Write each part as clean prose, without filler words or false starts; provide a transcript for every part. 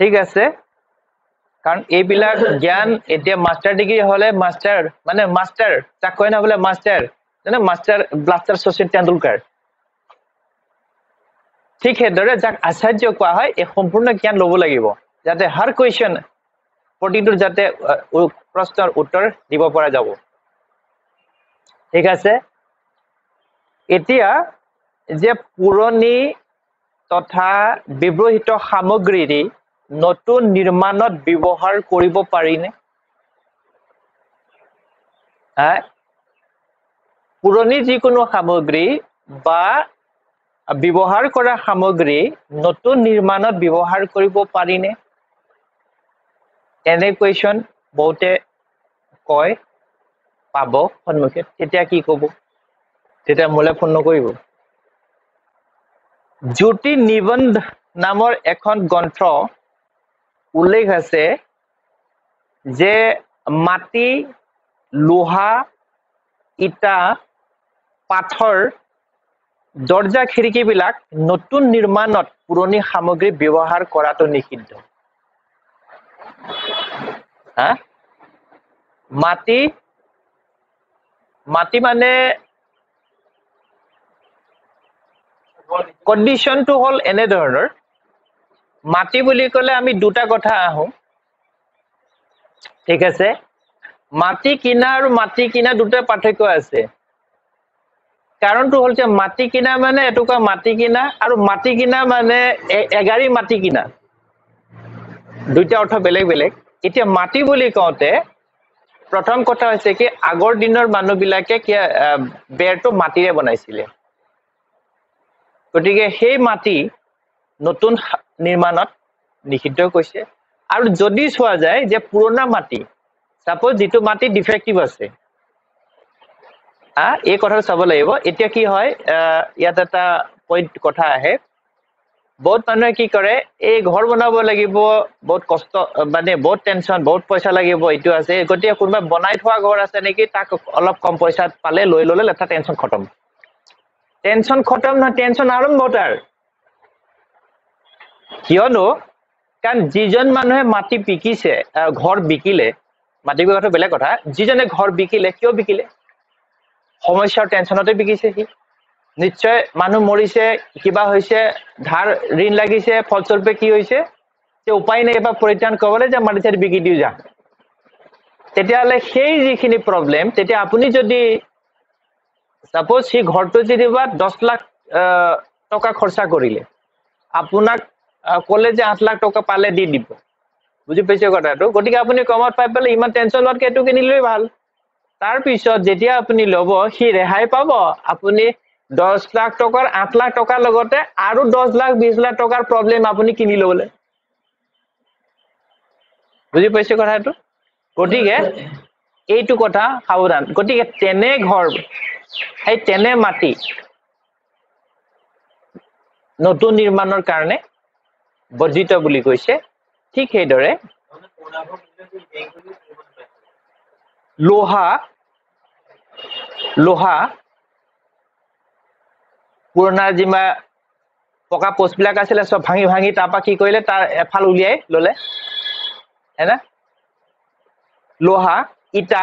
ঠিক আছে কাৰণ এইবিলাক জ্ঞান এতিয়া মাস্টাৰ ডিগ্ৰী হলে মাস্টাৰ মানে মাস্টাৰ তাক কয় না বোলে মাস্টাৰ মানে মাস্টাৰ ব্লাস্টাৰ শচীন তেণ্ডুলকাৰ ঠিক সেইদৰে যাক আচাৰ্য কোৱা হয় এই সম্পূৰ্ণ জ্ঞান ল'ব লাগিব যাতে হৰ কুৱেশ্যন প্ৰতিটোৰ যাতে প্ৰশ্নৰ উত্তৰ দিব পৰা যাব ঠিক আছে এতিয়া যে পুৰণি তথা ব্যৱহৃত সামগ্ৰীৰে নতুন নিৰ্মাণত ব্যৱহাৰ কৰিব পাৰিনে পুৰণি যিকোনো সামগ্ৰী বা ব্যৱহাৰ কৰা সামগ্ৰী নতুন নিৰ্মাণত ব্যৱহাৰ কৰিব পাৰিনে এনে কুৱেশ্যন বহুতে কয় পাব সন্মুখে তেতিয়া কি ক'ব তেতিয়া মোলে ফোন নকৰিব জ্যোতি নিবন্ধ নামৰ এখন গ্ৰন্থ উল্লেখ আছে যে মাটি লোহা ইটা পাথৰ দৰ্জা খিৰিকী বিলাক নতুন নিৰ্মাণত পুৰণি সামগ্ৰী ব্যৱহাৰ কৰাটো নিষিদ্ধ মাটি মানে কণ্ডিশ্যনটো হল এনে ধৰণৰ মাটি বুলি ক'লে আমি দুটা কথা আহো ঠিক আছে মাটি কিনা আৰু মাটি কিনা দুটা পাৰ্থক্য আছে কাৰণটো হল যে মাটি কিনা মানে এটুকুৰা মাটি কিনা আৰু মাটি কিনা মানে এগাড়ী মাটি কিনা দুইটা অৰ্থ বেলেগ বেলেগ এতিয়া মাটি বুলি কওঁতে প্ৰথম কথা হৈছে কি আগৰ দিনৰ মানুহবিলাকে বেৰটো মাটিৰে বনাইছিলে গতিকে সেই মাটি নতুন নিৰ্মাণত নিষিদ্ধ কৈছে আৰু যদি চোৱা যায় যে পুৰণা মাটি সাপোজ যেটো মাটি ডিফেক্টিভ আছে এই কথা চাব লাগিব এতিয়া কি হয় ইয়াত এটা পইণ্ট কথা আহে বহুত মানুহে কি কৰে এই ঘৰ বনাব লাগিব বহুত কষ্ট মানে বহুত টেনচন বহুত পইচা লাগিব এইটো আছে গতিকে কোনোবা বনাই থোৱা ঘৰ আছে নেকি তাক অলপ কম পইচাত পালে লৈ ললে লেঠা টেনচন খতম না টেনচন আৰম্ভ তাৰ কিয়নো কাৰণ যিজন মানুহে মাটি বিকিছে ঘৰ বিকিলে মাটি বিকাটো বেলেগ কথা যিজনে ঘৰ বিকিলে কিয় বিকিলে সমস্যাৰ টেনচনতে বিকিছে সি নিশ্চয় মানুহ মৰিছে কিবা হৈছে ধাৰ ঋণ লাগিছে ফলস্বৰূপে কি হৈছে যে উপায় নাই বা পৰিত্ৰাণ কবলে যে মাটি চাটি বিকি দিও যা তেতিয়াহলে সেই যিখিনি প্ৰব্লেম তেতিয়া আপুনি যদি সাপোজ সি ঘৰটো যদি 10 লাখ টকা খৰচা কৰিলে আপোনাক কলে যে 8 লাখ টকা পালে দি দিব বুজি পাইছে কথাটো গতিকে আপুনি কমত পাই পেলে ইমান টেনচন লোৱাতকে এটো কিনিলেই ভাল তাৰ পিছত যেতিয়া আপুনি লব সি ৰেহাই পাব আপুনি 10 লাখ টকাৰ 8 লাখ টকাৰ লগতে আৰু 10 লাখ 20 লাখ টকাৰ প্ৰব্লেম আপুনি কিনি লবলে বুজি পাইছে কথাটো গতিকে এইটো কথা সাৱধান গতিকে তেনে ঘৰ এই তেনে মাটি নতুন নিৰ্মাণৰ কাৰণে বৰ্জিত বুলি কৈছে ঠিক সেইদৰে লোহা পুৰণা যিমা পকা পোষ্টবিলাক আছিলে সব ভাঙি তাৰপা কি কৰিলে তাৰ এফাল উলিয়াই ললে হেনা লোহা ইটা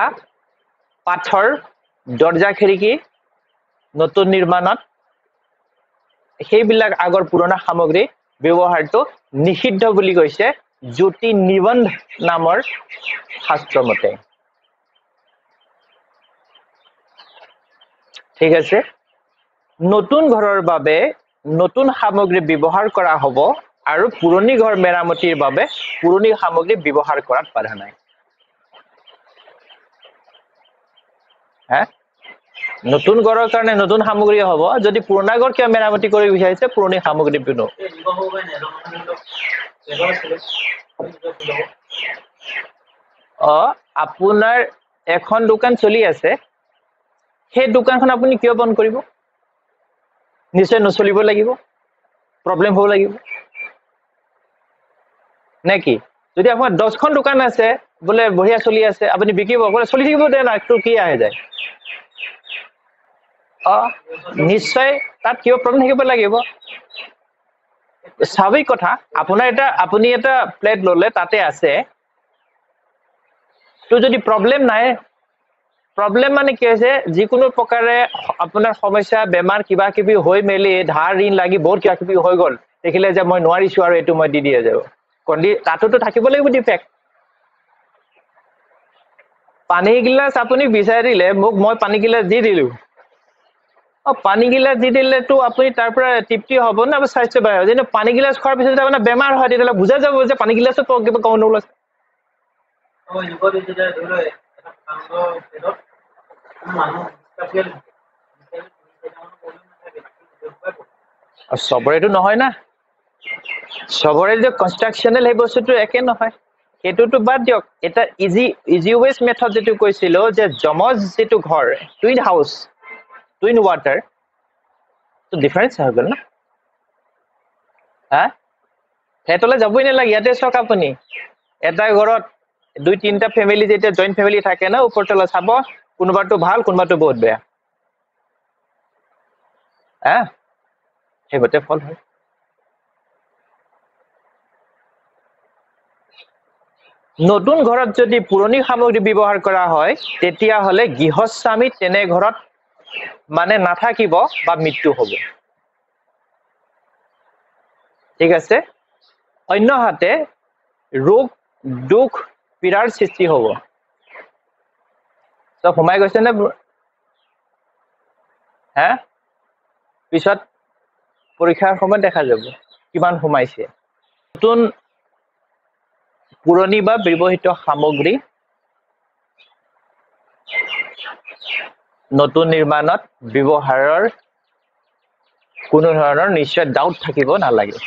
পাথৰ দৰ্জা খিৰিকী নতুন নিৰ্মাণত সেইবিলাক আগৰ পুৰণা সামগ্ৰী ব্যৱহাৰটো নিষিদ্ধ বুলি কৈছে জ্যোতি নিবন্ধ নামৰ শাস্ত্ৰ মতে ঠিক আছে নতুন ঘৰৰ বাবে নতুন সামগ্ৰী ব্যৱহাৰ কৰা হ'ব আৰু পুৰণি ঘৰ মেৰামতিৰ বাবে পুৰণি সামগ্ৰী ব্যৱহাৰ কৰাত বাধা নাই নতুন ঘৰৰ কাৰণে নতুন সামগ্ৰী হ'ব যদি পুৰণা ঘৰ কিয় মেৰামতি কৰি বিচাৰিছে পুৰণি সামগ্ৰী পিনো আপোনাৰ এখন দোকান চলি আছে সেই দোকানখন আপুনি কিয় বন্ধ কৰিব নিশ্চয় নচলিব লাগিব প্ৰবলেম হ'ব লাগিব নেকি যদি আপোনাৰ 10খন দোকান আছে বলে বঢ়িয়া চলি আছে আপুনি বিকিব বলে চলি থাকিব দেন একটু কি আহে যায় নিশ্চয় তাত কিয় প্ৰবলেম থাকিব লাগিব স্বাভাৱিক কথা আপুনি এটা প্লেট ললে তাতে আছে তো যদি প্ৰবলেম নাই প্ৰবলেম মানে কি হৈছে যিকোনো প্ৰকাৰে আপোনাৰ সমস্যা বেমাৰ কিবা কিবি হৈ মেলি ধাৰ ঋণ লাগি বহুত কিবা কিবি হৈ গ'ল দেখিলে যে মই নোৱাৰিছো আৰু এইটো মই দি দিয়ে যাব তাতোতো থাকিব লাগিব ডিফেক্ট পানী গিলাচ আপুনি বিচাৰিলে মোক মই পানী গিলাচ দি দিলো পানী গিলাচ দি দিলেতো আপুনি তাৰ পৰা তৃপ্তি হ'ব না স্বাস্থ্য বেয়া হ'ব যেনে পানী গিলাচ খোৱাৰ পিছত আপোনাৰ বেমাৰ হয় তেতিয়াহ'লে বুজা যাব যে পানী গিলাচত কিবা গণ্ডগোল আছে চবৰেতো নহয় না চবৰে যে কনষ্ট্ৰাকচনেল সেই বস্তুটো একে নহয় সেইটোতো বাদ দিয়ক এটা ইজিৱেষ্ট মেথড যেটো কৈছিলো যে জমজ যেটো ঘৰ টুইন হাউচ টুইন ৱাটাৰ তো ডিফাৰেন্স হৈ গ'ল না হা সেইটোলৈ যাবই নালাগে ইয়াতে চাওক আপুনি এটা ঘৰত দুই তিনিটা ফেমিলি যেতিয়া জইণ্ট ফেমিলি থাকে না ওপৰতলৈ চাব কোনোবাটো ভাল কোনোবাটো বহুত বেয়া হা সেইবতে ফল হয় নতুন ঘৰত যদি পুৰণি সামগ্ৰী ব্যৱহাৰ কৰা হয় তেতিয়াহ'লে গৃহস্বামী তেনে ঘৰত মানে নাথাকিব বা মৃত্যু হ'ব ঠিক আছে অন্যহাতে ৰোগ দুখ পীড়াৰ সৃষ্টি হ'ব তো সোমাই গৈছে নে হা পিছত পৰীক্ষাৰ সময়ত দেখা যাব কিমান সোমাইছে নতুন পুৰণি বা ব্যৱহৃত সামগ্ৰী নতুন নিৰ্মাণত ব্যৱহাৰৰ কোনো ধৰণৰ নিশ্চয় ডাউট থাকিব নালাগে